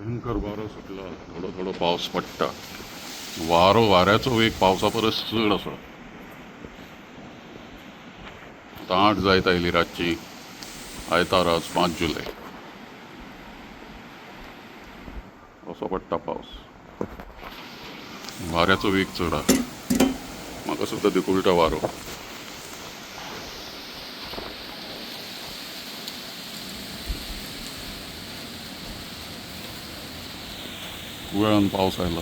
भयंकर वारो सुटला. थोडो थोडो पावस पडटा. वाऱ्याचो वेग पावसा परस चड आसा. आतां 8 जायत आयली रातची. आयतार आज 5 जुलय. असो पडटा पावस. वाऱ्याचो वेग चड आसा. म्हाका सुद्दां दिकुळटा वारो. वेळान पावस आयला.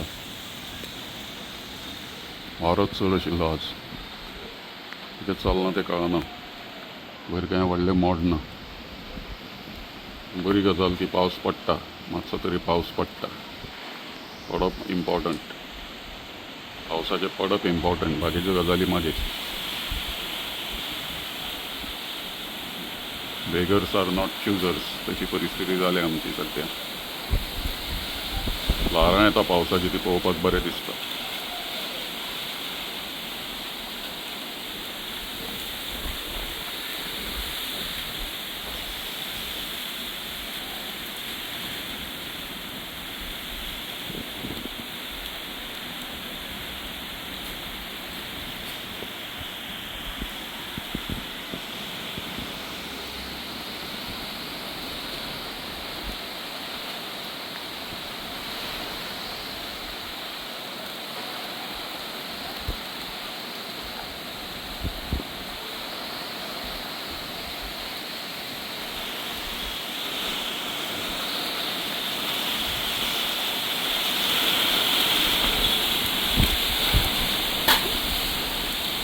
वारोच चड आशिल्लो आज. कितें चल्लां तें कळना. वयर कांय व्हडलें मोड ना. बरी गजाल की पावस पडटा. मातसो तरी पावस पडटा. पडप इम्पॉर्टंट. पावसाचें पडप इम्पॉर्टंट. बाकीच्यो गजाली मागीर. Beggars are not choosers. तशी परिस्थिती जाली आमची सध्या. ल्हारां येता पावसाची ती पळोवपाक बरें दिसता.